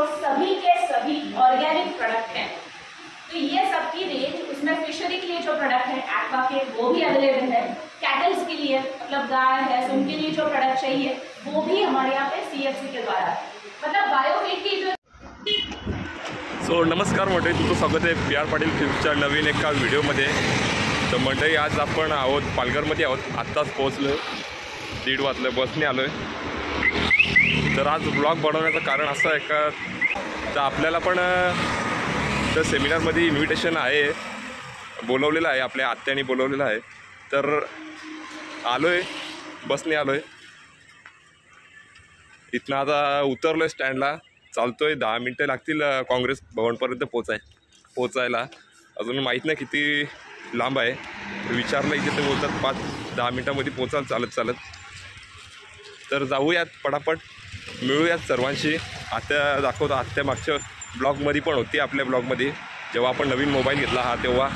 जो सभी के सभी ऑर्गेनिक प्रोडक्ट हैं। तो ये सब की रेंज, उसमें फिशरी के लिए जो प्रोडक्ट है एक्वा के वो भी अवेलेबल है, कैटल्स के लिए मतलब गाय है तो उनके लिए जो प्रोडक्ट चाहिए वो भी हमारे यहाँ पे CFC के द्वारा, मतलब बायोफिट की जो। सो नमस्कार मंडळी, तुमचं स्वागत आहे PR पाटील फिल्म्सच्या नवीन एका व्हिडिओमध्ये। तर मंडळी आज आपण आहोत पालघरमध्ये आहोत, आत्ताच पोहोचलो, 1:30 वाजले, बसने आलो आहे। तर आज ब्लॉग बनवण्याचं कारण असं आहे का, तर आपल्याला पण तर सेमिनारमध्ये इन्व्हिटेशन आहे, बोलवलेलं आहे, आपल्या आत्याने बोलवलेलं आहे। तर आलो आहे, बसने आलो आहे, इथनं आता उतरलो आहे स्टँडला, चालतो आहे। 10 मिनटं लागतील काँग्रेस भवनपर्यंत पोचायला। अजून माहीत नाही किती लांब आहे, विचारलं इथे ते बोलतात 5-10 मिनटामध्ये पोचाल चालत चालत। तर जाऊयात पटापट, मिळूयात सर्वांशी। आत्या दाखवतो, आत्या मागच्या ब्लॉगमध्ये पण होती, आपल्या ब्लॉगमध्ये जेव्हा आपण नवीन मोबाईल घेतला हा तेव्हा।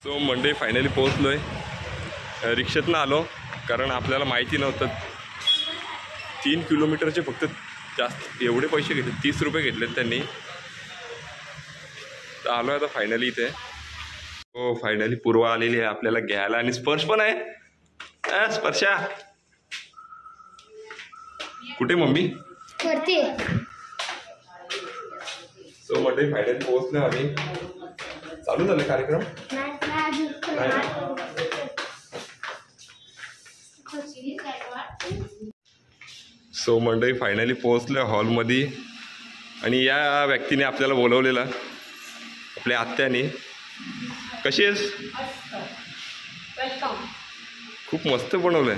सो मंडे फायनली पोहोचलो आहे, रिक्षेतनं आलो कारण आपल्याला माहिती नव्हतं। 3 किलोमीटरचे फक्त जास्त एवढे पैसे घेतले, 30 रुपये घेतलेत त्यांनी। तर आलो आहे आता फायनली इथे। हो फायनली पूर्वा आलेली आहे आपल्याला घ्यायला, आणि स्पर्श पण आहे। स्पर्शा कुठे मम्मी? सो मंडे फायनली पोहोचलो आम्ही। चालू झाले कार्यक्रम? सो मंडळी फायनली पोहोचलो हॉलमध्ये, आणि या व्यक्तीने आपल्याला बोलवलेलं, आपल्या आत्याने। कशी आहेस? वेलकम। खूप मस्त बनवलंय।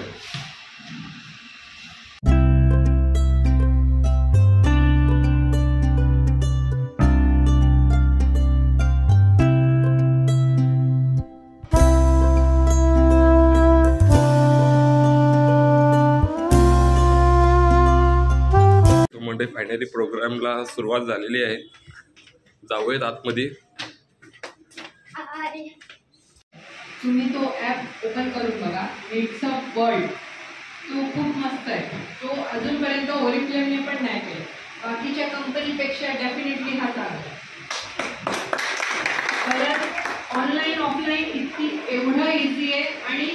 मंडे फायनली प्रोग्रामला सुरुवात झालेली आहे, जाऊयात आतमध्ये। तुम्ही तो ॲप ओपन करून बघा, नेट्सअप वर्ल्ड, तो खूप मस्त आहे। तो अजूनपर्यंत ओरिफ्लेमने पण नाही केला, बाकीच्या कंपनीपेक्षा डेफिनेटली हा चांगला आहे। परत ऑनलाईन ऑफलाईन इतकी एवढं इझी आहे, आणि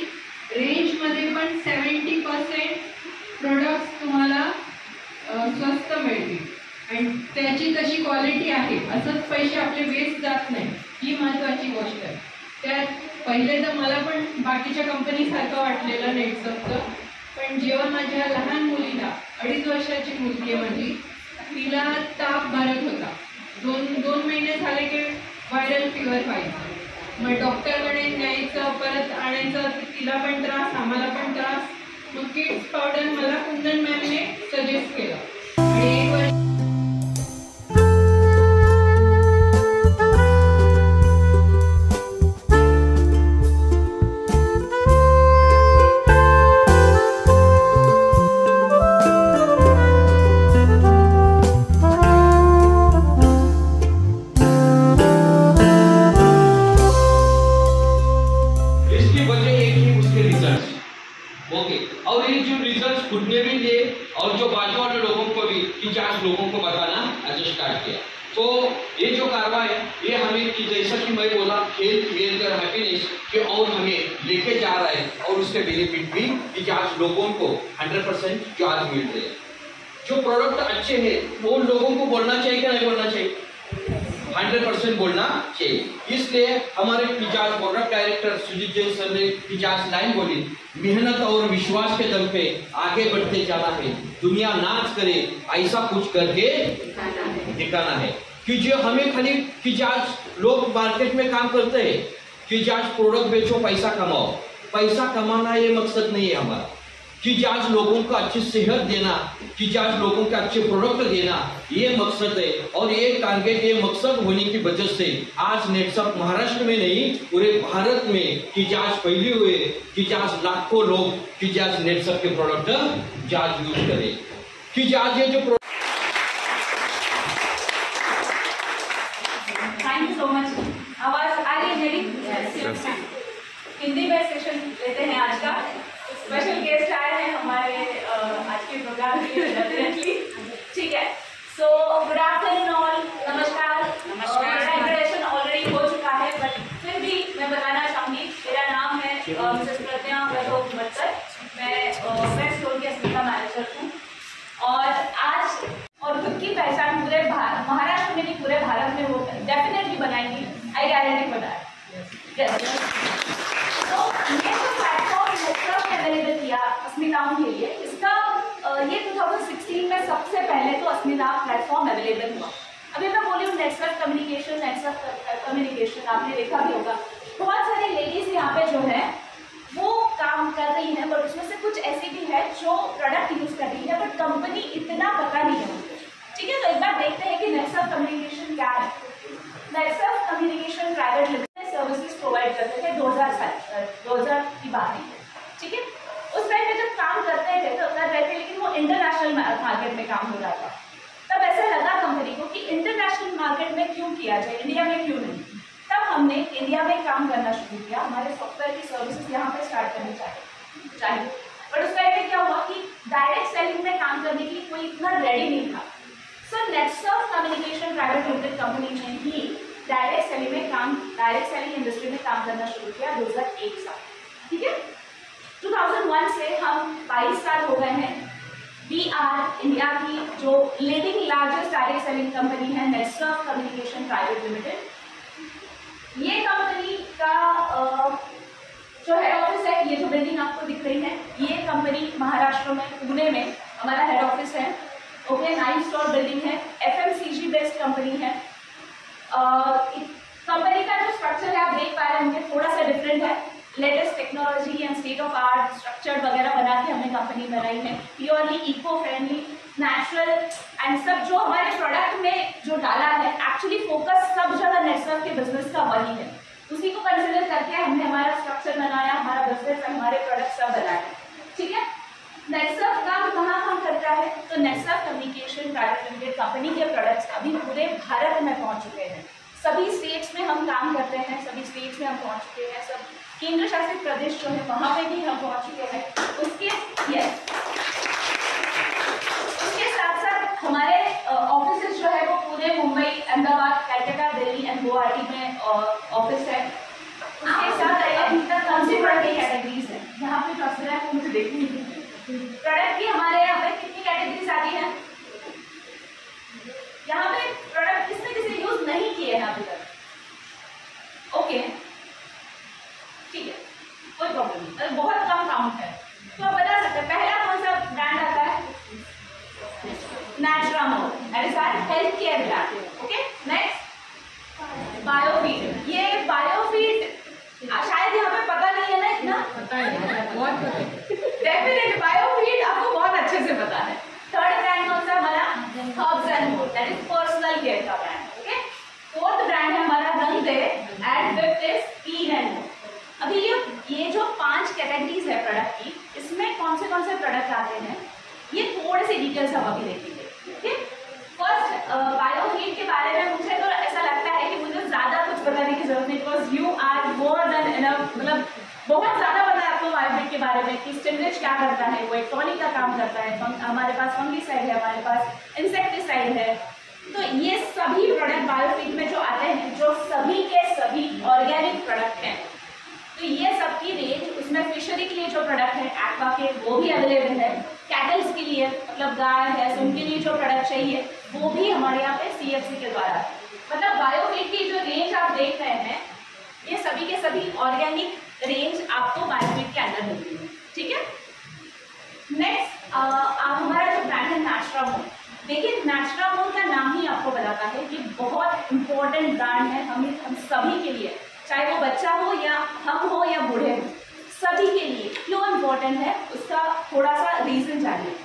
रेंजमध्ये पण 70% प्रोडक्ट्स तुम्हाला स्वस्त मिळतील, आणि त्याची तशी क्वालिटी आहे, असंच पैसे आपले वेस्ट जात नाही, ही महत्त्वाची गोष्ट आहे। त्यात पहिले तर मला पण बाकीच्या कंपनीसारखं वाटलेलं नेटसअपचं, पण जेव्हा माझ्या लहान मुलीला 2.5 वर्षाची मुलगी आहे माझी, तिला ताप भरत होता, दोन महिने झाले की व्हायरल फिवर व्हायचं, मग डॉक्टरकडे न्यायचं, परत आणायचं, तिला पण त्रास, आम्हाला पण त्रास। मग किड्स पावडर मला कुंदन मॅमने सजेस्ट केलं, आणि 1 वर्ष लोगों को बताना आज स्टार्ट किया। तो ये जो कार्रवाई है, ये हमें कि जैसा कि मैं बोला, हेल्थ वेल्थ और हैप्पीनेस के और हमें लेके जा रहा है, और उसके बेनिफिट भी कि आज लोगों को 100% चार्ज मिल रहे हैं। जो प्रोडक्ट अच्छे हैं वो लोगों को बोलना चाहिए क्या नहीं बोलना चाहिए? 100% बोलना चाहिए। इसलिए हमारे पिजाज product director Sujeet Jain sir ने पिजाज लाइन बोली, मेहनत और विश्वास के दम पे आगे बढ़ते जाना है, दुनिया नाच करे ऐसा कुछ करके दिखाना है। कि जो हमें खाली पिजाज लोग मार्केट में काम करते हैं, पिजाज प्रोडक्ट बेचो पैसा कमाओ, पैसा कमाना ये मकसद नहीं है हमारा। कि आज लोगों को अच्छी सेहत देना, कि आज लोगों को अच्छे प्रोडक्ट देना, ये मकसद है। और ये टारगेट, ये मकसद होने की वजह से आज नेटसअप महाराष्ट्र में नहीं पूरे भारत में कि आज फैले हुए, कि आज लाखों लोग कि आज नेटसअप के प्रोडक्ट आज यूज करें। कि आज ये जो थैंक यू सो मच। आवाज आ रही है? मिसेस प्रज्ञा भट्टर, मैं स्टोर की अस्मिता मैनेजर हूँ। और आज और खुद की पहचान पूरे महाराष्ट्र में नहीं पूरे भारत में वो डेफिनेटली बनाएंगी, आई गारंटी बता है। तो ये जो प्लेटफॉर्म नेटवर्क अवेलेबल किया अस्मिताओं के लिए, इसका ये 2016 में सबसे पहले तो अस्मिता प्लेटफॉर्म अवेलेबल हुआ। अभी मैं बोली हूँ नेटवर्क कम्युनिकेशन, आपने देखा भी होगा बहुत सारी लेडीज यहाँ पे जो है वो काम कर रही है, बट उसमें से कुछ ऐसी भी है जो प्रोडक्ट यूज कर रही है बट कंपनी इतना पता नहीं है। ठीक है, तो एक बार देखते हैं कि नेटवर्क कम्युनिकेशन क्या है। Network communication private limited services provide करते थे 2000 की बात है। ठीक है, उस टाइम पे जब काम करते थे तो कर रहे थे, लेकिन वो इंटरनेशनल मार्केट में काम हो रहा था। तब ऐसा लगा कंपनी को कि इंटरनेशनल मार्केट में क्यों किया जाए, इंडिया में क्यों नहीं। तब हमने इंडिया में काम करना शुरू किया, हमारे सॉफ्टवेयर की सर्विसेज यहाँ पे स्टार्ट करनी चाहिए। बट उस टाइम पे क्या हुआ कि डायरेक्ट सेलिंग में काम करने के लिए कोई इतना रेडी नहीं था। So network communication private limited company ने ही डायरेक्ट सेलिंग इंडस्ट्री में काम करना शुरू किया 2001 साल। ठीक है, 2001 से हम 22 साल हो गए हैं। वी आर इंडिया की जो leading largest direct selling company है नेटवर्क कम्युनिकेशन प्राइवेट लिमिटेड। ये कंपनी का जो हेड ऑफिस है, ये जो बिल्डिंग आपको दिख रही है, ये कंपनी महाराष्ट्र में पुणे में हमारा हेड ऑफिस है। ओके, 9 स्टोर बिल्डिंग है, FMCG बेस्ड कंपनी है। कंपनी का जो स्ट्रक्चर है आप देख पा रहे होंगे थोड़ा सा डिफरेंट है। Latest technology and state of art structure वगैरह बना के हमने कंपनी बनाई है। Purely eco friendly, natural and सब जो हमारे प्रोडक्ट में जो डाला है, एक्चुअली फोकस सब जगह नेटवर्क के बिजनेस का वही है। उसी को कंसिडर करके हमने हमारा स्ट्रक्चर बनाया, हमारा बिजनेस, हमारे प्रोडक्ट सब बनाए। ठीक है, नेटवर्क काम कहाँ काम करता है, तो network communication private limited company के प्रोडक्ट्स अभी पूरे भारत में पहुंच चुके हैं। सभी स्टेट्स में हम काम करते हैं, सभी स्टेट्स में हम पहुंच चुके हैं। सब केंद्र शासित प्रदेश जो है वहाँ पे भी हम पहुंच चुके हैं। उसके साथ साथ हमारे ऑफिस जो है वो पुणे, मुंबई, अहमदाबाद, कलकत्ता, दिल्ली एंड गुवाहाटी में ऑफिस है। उसके साथ कौन सी प्रोडक्ट की कैटेगरीज है यहाँ पे जो अक्सर है मुझे देखनी है। प्रोडक्ट की हमारे यहाँ पे कितनी कैटेगरीज आती है, यहाँ पे प्रोडक्ट किसने किसी यूज नहीं किए हैं अभी तक। ओके, ठीक है, कोई प्रॉब्लम नहीं, बहुत कम काउंट है। तो आप बता सकते हैं पहला कौन सा ब्रांड आता है, Naturamore, that is our health care brand. Okay, next Biofeed. ये बायोफीड शायद यहाँ पे पता नहीं है ना, इतना पता है, बहुत पता है। डेफिनेट बायोफीड आपको बहुत अच्छे से पता है। थर्ड ब्रांड कौन सा हमारा, herbs and more, that is personal care का ब्रांड। ओके, फोर्थ ब्रांड है हमारा Rang De and fifth is clean and more. अभी ये जो 5 कैटेगरीज है प्रोडक्ट की, इसमें कौन से प्रोडक्ट आते हैं ये थोड़े से डिटेल्स हम अभी देखेंगे। ठीक, फर्स्ट बायोहीट के बारे में मुझे तो ऐसा लगता है कि मुझे ज्यादा कुछ बताने की जरूरत नहीं, because you are more than enough. मतलब बहुत ज्यादा पता है आपको बायोहीट के बारे में कि स्टिमुलेट क्या करता है, वो एक टॉनिक का काम करता है। हमारे पास फंगीसाइड है, हमारे पास इंसेक्टिसाइड है। तो ये सभी प्रोडक्ट बायोहीट में जो आते हैं, जो सभी के सभी ऑर्गेनिक प्रोडक्ट हैं। तो ये सबकी रेंज, उसमें फिशरी के लिए जो प्रोडक्ट है एक्वा के वो भी अवेलेबल है। कैटल्स के लिए मतलब गाय है, तो उनके लिए जो प्रोडक्ट चाहिए वो भी हमारे यहाँ पे CFC के द्वारा है। मतलब बायोहीट की जो रेंज आप देख रहे हैं ये सभी के सभी ऑर्गेनिक रेंज आपको बायोहीट के अंदर मिलती है। ठीक है, नेक्स्ट हमारा जो ब्रांड है नेचुरामोर। देखिए, नेचुरामोर का नाम ही आपको बताता है कि बहुत इंपॉर्टेंट ब्रांड है हम सभी के लिए, चाहे वो बच्चा हो या हम हो या बूढ़े हो, सभी के लिए। क्यों इम्पोर्टेंट है उसका थोड़ा सा रीजन जानिए।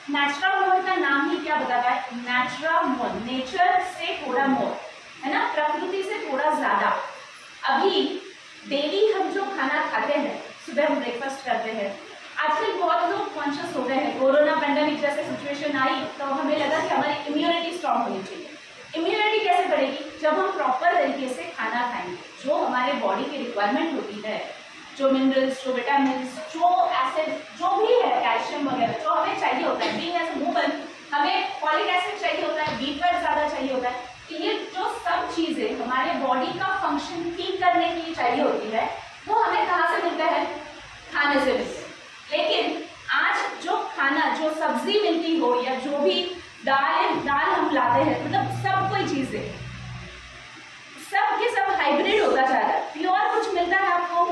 नेचुरामोर का नाम ही क्या बताता है, नेचुरामोर, नेचर से थोड़ा मोर, है ना, प्रकृति से थोड़ा ज्यादा। अभी डेली हम जो खाना खाते हैं, सुबह हम ब्रेकफास्ट करते हैं, आजकल बहुत लोग कॉन्शियस हो गए हैं। कोरोना पैंडेमिक जैसे सिचुएशन आई तो हमें लगा कि हमारी इम्यूनिटी स्ट्रांग होनी चाहिए। इम्यूनिटी कैसे बढ़ेगी, जब हम प्रॉपर तरीके से खाना खाएंगे, जो हमारे बॉडी की रिक्वायरमेंट होती है, जो मिनरल्स, जो विटामिन, जो एसिड, जो भी है, कैल्शियम वगैरह जो हमें चाहिए होता है। बीइंग एज अ वुमन हमें फॉलिक एसिड चाहिए होता है, B12 ज़्यादा चाहिए होता है। तो ये जो सब चीज़ें हमारे बॉडी का फंक्शन ठीक करने के लिए चाहिए होती है, वो हमें कहाँ से मिलता है? खाने से मिलता है। लेकिन आज जो खाना, जो सब्जी मिलती हो या जो भी दाल हम लाते हैं, मतलब सब कोई चीजें सब के सब हाइब्रिड होता जा रहा है। प्योर कुछ मिलता है आपको?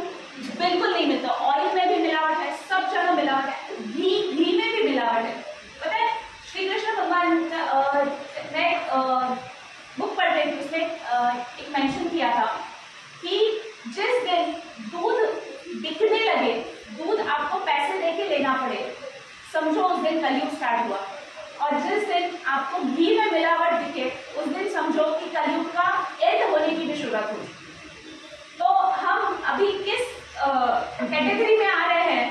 बिल्कुल नहीं मिलता। ऑयल में भी मिलावट है, सब जगह मिलावट है, घी में भी मिलावट है। पता है श्री कृष्ण भगवान का मैं बुक पढ़ रही थी, उसमें एक मेंशन किया था कि जिस दिन दूध बिकने लगे, दूध आपको पैसे देके लेना पड़े, समझो उस दिन कलयुग स्टार्ट हुआ। और जिस दिन आपको घी में मिलावट दिखे, उस दिन समझो कि कलयुग का एंड होने की भी शुरुआत हुई। तो हम अभी किस कैटेगरी में आ रहे हैं?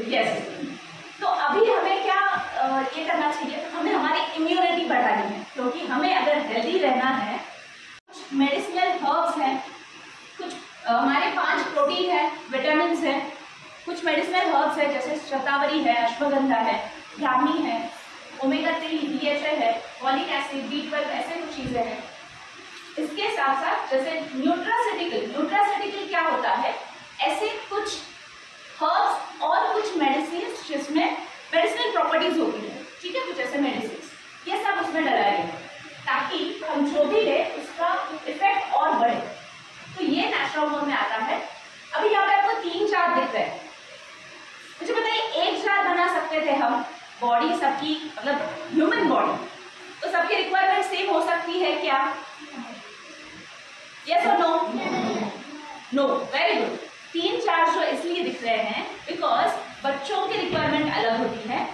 यस। तो अभी हमें क्या ये करना चाहिए? हमें हमारी इम्यूनिटी बढ़ानी है, क्योंकि हमें अगर हेल्दी रहना है, कुछ मेडिसिनल हर्ब्स हैं, कुछ हमारे 5 प्रोटीन है, विटामिन है, कुछ मेडिसिनल हर्ब्स है जैसे शतावरी है, अश्वगंधा है, ब्राह्मी है, ओमेगा 3 DHA है, फॉलिक एसिड, B12, ऐसे कुछ चीजें हैं। इसके साथ साथ जैसे न्यूट्रास्यूटिकल क्या होता है? ऐसे कुछ हर्ब्स और कुछ मेडिसिन जिसमें मेडिसिनल प्रॉपर्टीज होती है, ठीक है, कुछ ऐसे मेडिसिन, ये सब उसमें डलाए हैं ताकि हम जो भी ले उसका इफेक्ट और बढ़े। तो ये नेचुरोपैथ में आता है। अभी यहाँ पे आपको 3 जार दिख रहे हैं। मुझे बताइए, 1 जार बना सकते थे हम? बॉडी सबकी, मतलब ह्यूमन बॉडी, तो सबकी रिक्वायरमेंट सेम हो सकती है क्या? यस और no? No. Very good. 3 jar जो इसलिए दिख रहे हैं बिकॉज बच्चों की रिक्वायरमेंट अलग होती है,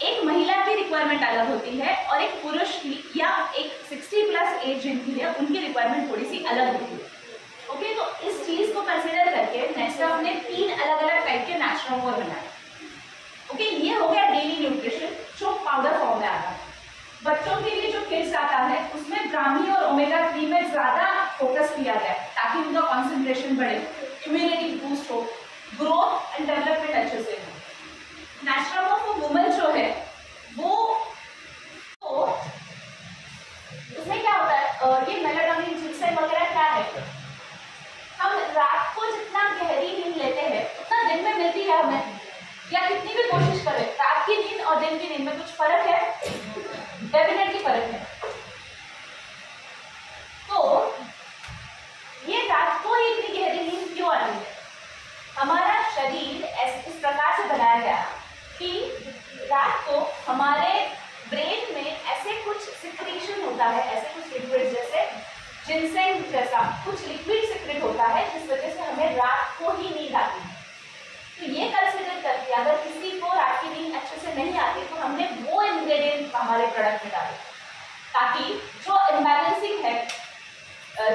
एक महिला की रिक्वायरमेंट अलग होती है, और एक पुरुष की या एक 60+ एज जिनकी है उनकी रिक्वायरमेंट थोड़ी सी अलग होती है। ओके, तो इस चीज को कंसिडर करके नेस्टफ ने 3 अलग अलग टाइप के नेचुरोपैथ बनाए। ओके, ये हो गया डेली न्यूट्रिशन जो पाउडर फॉर्म में आता है। बच्चों के लिए जो किड्स आता है उसमें ब्राह्मी और ओमेगा 3 में ज्यादा फोकस किया गया है ताकि उनका कॉन्सेंट्रेशन बढ़े, इम्यूनिटी बूस्ट हो, ग्रोथ एंड डेवलपमेंट अच्छे से हो। नेचुरोपैथ फॉर वुमेन जो है वो तो उसमें क्या होता है, ये मेलाटोनिन, जिनसेन वगैरह क्या है? हम रात को जितना गहरी नींद लेते हैं उतना दिन में मिलती है हमें, या कितनी भी कोशिश करें, रात की नींद और दिन की नींद में कुछ फर्क है? डेफिनेटली फर्क है। तो ये रात को ही इतनी गहरी नींद क्यों आती है? हमारा शरीर इस प्रकार से बनाया गया कि रात को हमारे ब्रेन में ऐसे कुछ सिक्रीशन होता है, ऐसे कुछ लिक्विड जैसे जिनसेन जैसा कुछ लिक्विड सिक्रेट होता है, जिस वजह से हमें रात को ही नींद आती है। तो ये कंसिडर करके अगर किसी को रात की नींद अच्छे से नहीं आती तो हमने वो इंग्रेडिएंट हमारे प्रोडक्ट में डाले ताकि जो इम्बैलेंसिंग है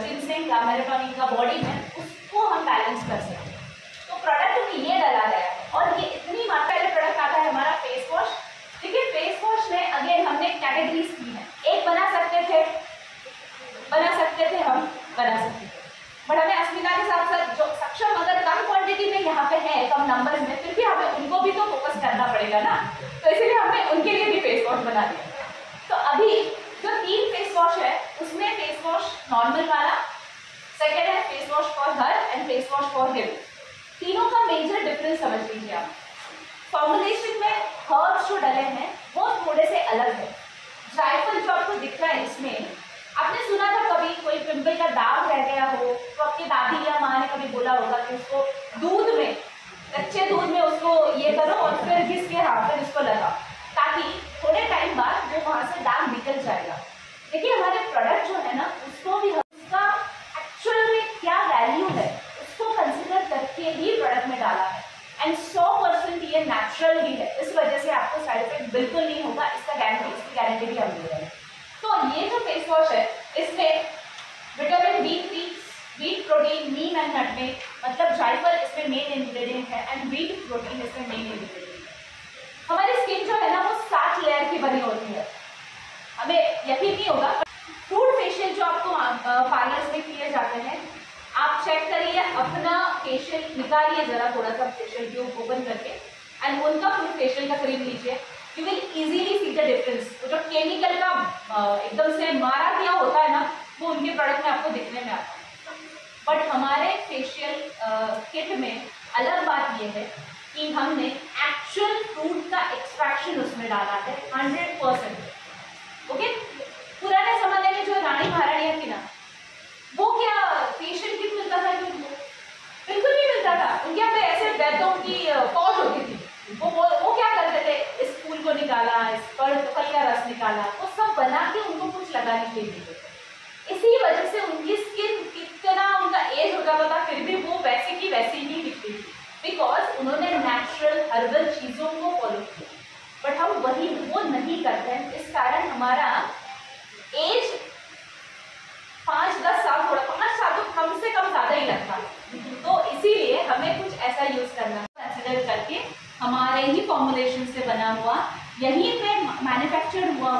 जिनसेन का, मेलाटोनिन का बॉडी में, उसको हम बैलेंस कर सकें। तो प्रोडक्ट में ये डाला गया है और ये इतनी मात्रा में प्रोडक्ट आता है हमारा फेस वॉश। ठीक है, फेस वॉश में अगेन हमने कैटेगरीज की है। एक बना सकते थे हम, बना सकते थे, बट हमें अस्मिता के साथ साथ जो सक्षम अगर कम क्वांटिटी में यहाँ पे है, कम नंबर में, फिर भी हमें उनको भी तो फोकस करना पड़ेगा ना, तो इसीलिए हमने उनके लिए भी फेस वॉश बना दिया। तो अभी जो 3 फेस वॉश है उसमें फेस वॉश नॉर्मल वाला, सेकेंड है face wash for her and face wash for him. तीनों का मेजर डिफरेंस समझ लीजिए आप। फॉर्मुलेशन में हर्ब्स जो डले हैं वो थोड़े से अलग है। जायफल जो आपको दिख रहा है इसमें, आपने सुना था कभी कोई पिंपल का दाग रह गया हो तो आपकी दादी या माँ ने कभी बोला होगा कि उसको दूध में, कच्चे दूध में उसको ये करो और फिर घिस के हाथ पर इसको लगाओ ताकि थोड़े टाइम बाद वो वहाँ से दाग निकल जाएगा। देखिए हमारे प्रोडक्ट जो है ना, उसको भी उसका एक्चुअल में क्या वैल्यू है उसको कंसिडर करके ही प्रोडक्ट में डाला है एंड 100% ये नेचुरल ही है। इस वजह से आपको साइड इफेक्ट बिल्कुल नहीं होगा, इसकी गारंटी भी हम दे रहे हैं। तो ये जो फेस वॉश है इसमें vitamin B3, wheat protein, Neem and nutmeg, मतलब जायफल इसमें मेन इंग्रेडिएंट है एंड व्हीट प्रोटीन इसमें मेन इंग्रेडिएंट है। हमारी स्किन जो है ना वो 7 लेयर की बनी होती है। हमें यकीन नहीं होगा, फ्रूट फेशियल जो आपको पार्लर्स में किए जाते हैं, आप चेक करिए अपना फेशियल, निकालिए जरा थोड़ा सा फेशियल ट्यूब ओपन करके एंड उनका फ्रूट फेशियल का क्रीम लीजिए, you will easily see the difference. तो जो केमिकल का एकदम से मारा दिया होता है ना, वो उनके प्रोडक्ट में आपको दिखने में आता है। बट हमारे फेशियल किट में अलग बात यह है कि हमने एक्चुअल फ्रूट का एक्सट्रैक्शन उसमें डाला है 100%। ओके, पुराने जमाने में जो रानी महारानियां थी ना, वो क्या फेशियल किट मिलता था कि उनको? बिल्कुल नहीं मिलता था। उनके यहाँ पे ऐसे वैद्यों की फौज होती थी। वो क्या करते थे, इस फूल को निकाला, इस फल का रस निकाला, वो सब बना के उनको कुछ लगाने के लिए देते थे। इसी वजह से उनकी स्किन कितना उनका एज हो जाता था, फिर भी वो वैसे की वैसी ही दिखती थी, बिकॉज उन्होंने नेचुरल हर्बल चीज़ों को फॉलो किया। बट हम वो नहीं करते हैं, इस कारण हमारा एज 5-10 साल, थोड़ा 5 साल तो कम से कम ज़्यादा ही लगता है। तो इसीलिए हमें कुछ ऐसा यूज़ करना, कंसिडर करके हमारे ही फॉर्मुलेशन से बना हुआ, यहीं पे मैन्युफैक्चर हुआ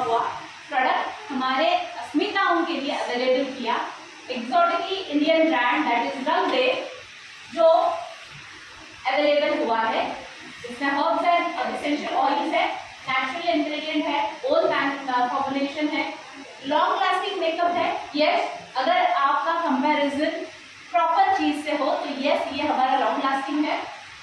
प्रोडक्ट हमारे अस्मिताओं के लिए अवेलेबल किया। एक्सोटिकली इंडियन ब्रांड दैट इज रंग दे, जो अवेलेबल हुआ है। इसमें हर्ब्स है, एसेंशियल ऑयल्स है, नेचुरल इंग्रेडिएंट है, ओल्ड फॉर्मुलेशन है, लॉन्ग लास्टिंग मेकअप है। यस, अगर आपका कंपैरिजन प्रॉपर चीज से हो तो यस, ये हमारा लॉन्ग लास्टिंग है,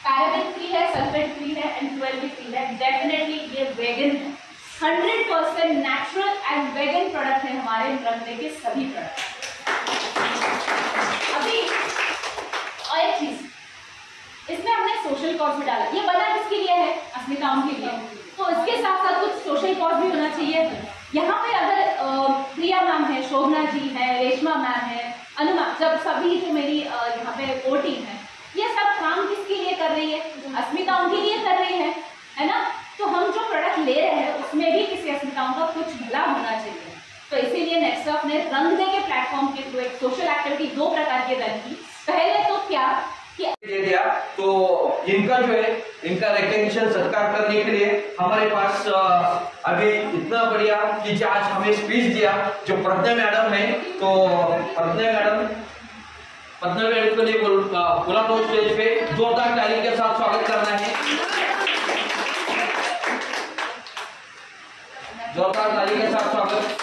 पैराबेन फ्री है, सल्फेट फ्री है एंड 12 फ्री है। डेफिनेटली ये वेगन है, 100% नेचुरल एंड वेगन प्रोडक्ट है हमारे रंगने के सभी प्रोडक्ट। अभी और एक चीज, इसमें हमने सोशल कॉज भी डाला। ये बना किसके लिए है? अस्मिताओं के लिए। तो इसके साथ साथ कुछ सोशल कॉज भी होना चाहिए। यहाँ पे अगर प्रिया मैम है, शोभना जी है, रेशमा मैम है, अनुमा, जब सभी जो मेरी यहाँ पे वो टीम है, ये सब काम किसके लिए कर रही है? अस्मिताओं के लिए कर रही है ना? तो हम जो प्रोडक्ट ले रहे हैं उसमें भी किसी अस्मिताओं का कुछ भला होना चाहिए। तो इसीलिए नेक्सॉफ्ट ने रंग दे के प्लेटफॉर्म के थ्रू एक सोशल एक्टिविटी 2 प्रकार की रन की। पहले तो क्या दे दिया, तो इनका जो है, इनका रिकग्निशन सत्कार करने के लिए हमारे पास अभी इतना बढ़िया कि आज हमें स्पीच दिया जो प्रज्ञा मैडम है। तो प्रज्ञा मैडम को लिए बुला दो स्टेज पे, जोरदार ताली के साथ स्वागत करना है। जोरदार ताली के साथ स्वागत।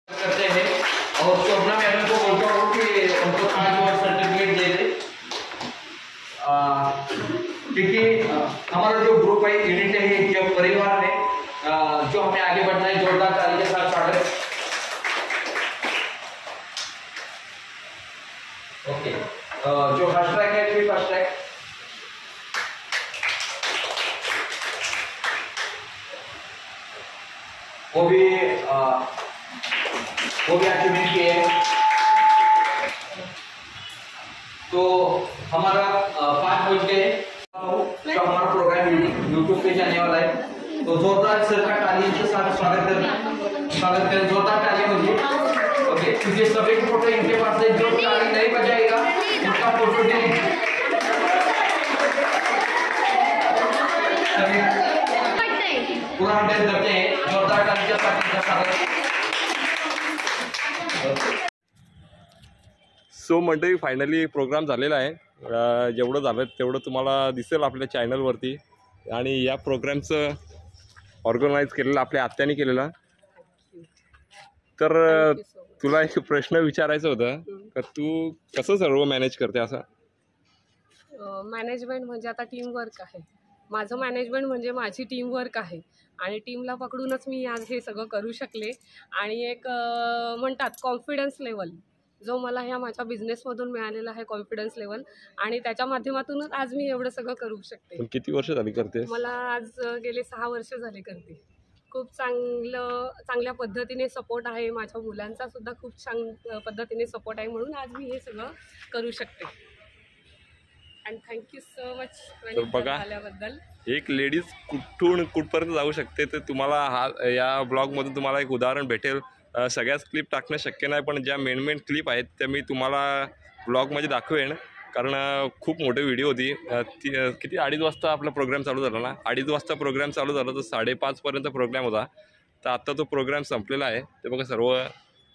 करते हैं और शोभना मैडम को बोलता हूँ कि उनको 5 और सर्टिफिकेट दे दे। क्योंकि हमारा जो ग्रुप है, यूनिट है, जो परिवार है, जो हमें आगे बढ़ना है, जोरदार ताली के साथ स्वागत। ओके, जो फर्स्ट ट्रैक है, फिर फर्स्ट ट्रैक वो भी अचीवमेंट किए। तो हमारा 5 बज गए, तो हमारा प्रोग्राम यूट्यूब पे जाने वाला है। तो जोरदार सर का ताली के साथ स्वागत करें, जोरदार ताली होगी। ओके, क्योंकि सभी के फोटो इनके पास है, जो ताली नहीं बजाएगा उसका फोटो डिलीट। पूरा हंड्रेड करते हैं, जोरदार ताली के साथ इनका स्वागत। सो मंडळी फायनली प्रोग्राम झालेला आहे। जेवढं झालं तेवढं तुम्हाला दिसेल आपल्या चॅनलवरती। आणि या प्रोग्रामचं ऑर्गनाईज केलेलं आपल्या आत्याने केलेलं। तर तुला एक प्रश्न विचारायचा होता का तू कसं सर्व मॅनेज करते असं? मॅनेजमेंट म्हणजे आता टीमवर्क आहे। माझं मॅनेजमेंट म्हणजे माझी टीमवर्क आहे आणि टीमला पकडूनच मी आज हे सगळं करू शकले। आणि एक म्हणतात कॉन्फिडन्स लेवल जो मला ह्या माझ्या बिझनेसमधून मिळालेला आहे, कॉन्फिडन्स लेवल, आणि त्याच्या माध्यमातूनच आज मी एवढं सगळं करू शकते। पण किती वर्ष झाली करते? मला आज गेले 6 वर्ष झाले करते। खूप चांगल्या पद्धतीने सपोर्ट आहे, माझ्या मुलांचा सुद्धा खूप छान पद्धतीने सपोर्ट आहे, म्हणून आज मी हे सगळं करू शकते। अँड थँक्यू सो मच आल्याबद्दल। एक लेडीज कुठून कुठपर्यंत जाऊ शकते ते तुम्हाला या ब्लॉगमधून तुम्हाला एक उदाहरण भेटेल। सगळ्याच क्लिप टाकणं शक्य नाही, पण ज्या मेन क्लिप आहेत त्या मी तुम्हाला ब्लॉगमध्ये दाखवेन, कारण खूप मोठी व्हिडिओ होती। किती 2:30 वाजता आपला प्रोग्राम चालू झाला ना, 2:30 वाजता प्रोग्राम चालू झाला तर 5:30 पर्यंत प्रोग्राम होता। तर आत्ता तो प्रोग्राम संपलेला आहे। ते बघा सर्व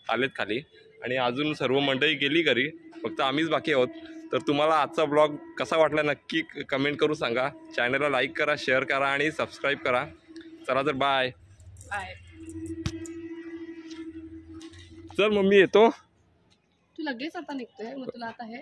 आलेत खाली आणि अजून सर्व मंडळी गेली घरी, फक्त आम्हीच बाकी आहोत। तर तुम्हाला आजचा ब्लॉग कसा वाटला नक्की कमेंट करून सांगा। चॅनलला लाईक करा, शेअर करा आणि सबस्क्राईब करा। चला तर बाय बाय। चल मम्मी येतो। तू लगेच आता निघतोय, मग तुला आता हे